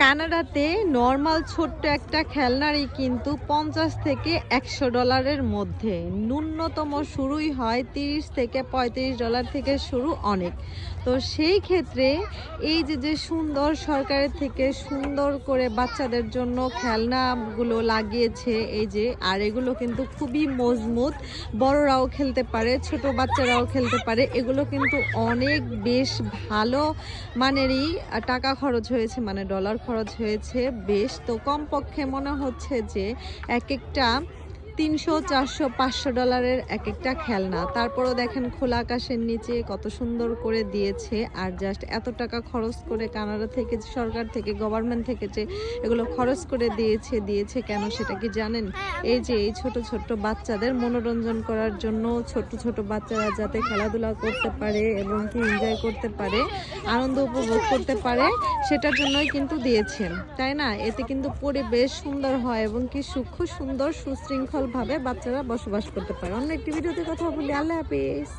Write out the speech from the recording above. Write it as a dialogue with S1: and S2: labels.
S1: কানাডাতে নর্মাল ছোট্ট একটা খেলনারই কিন্তু $50 থেকে $100 মধ্যে, ন্যূনতম শুরুই হয় $30 থেকে $35 থেকে শুরু অনেক। তো সেই ক্ষেত্রে এই যে সুন্দর সরকারের থেকে সুন্দর করে বাচ্চাদের জন্য খেলনাগুলো লাগিয়েছে এই যে, আর এগুলো কিন্তু খুবই মজবুত, বড়রাও খেলতে পারে, ছোট বাচ্চারাও খেলতে পারে। এগুলো কিন্তু অনেক বেশ ভালো মানেরই টাকা খরচ হয়েছে, মানে ডলার খরচ হয়েছে বেশ। তো কমপক্ষে মনে হচ্ছে যে এক একটা $300, $400, $500 এক একটা খেলনা। তারপরও দেখেন খোলা আকাশের নিচে কত সুন্দর করে দিয়েছে। আর জাস্ট এত টাকা খরচ করে কানাডা থেকে, সরকার থেকে, গভর্নমেন্ট থেকে যে এগুলো খরচ করে দিয়েছে কেন সেটা কি জানেন? এই যে এই ছোট ছোট বাচ্চাদের মনোরঞ্জন করার জন্য, ছোট ছোট বাচ্চারা যাতে খেলাধুলা করতে পারে এবং কি এনজয় করতে পারে, আনন্দ উপভোগ করতে পারে, সেটার জন্যই কিন্তু দিয়েছেন, তাই না? এতে কিন্তু পরিবেশ সুন্দর হয় এবং কি সূক্ষ্ম সুন্দর সুশৃঙ্খল ভাবে বাচ্চারা বসবাস করতে পারে। অন্য একটি ভিডিওতে কথা বলি। আল্লাহ হাফিজ।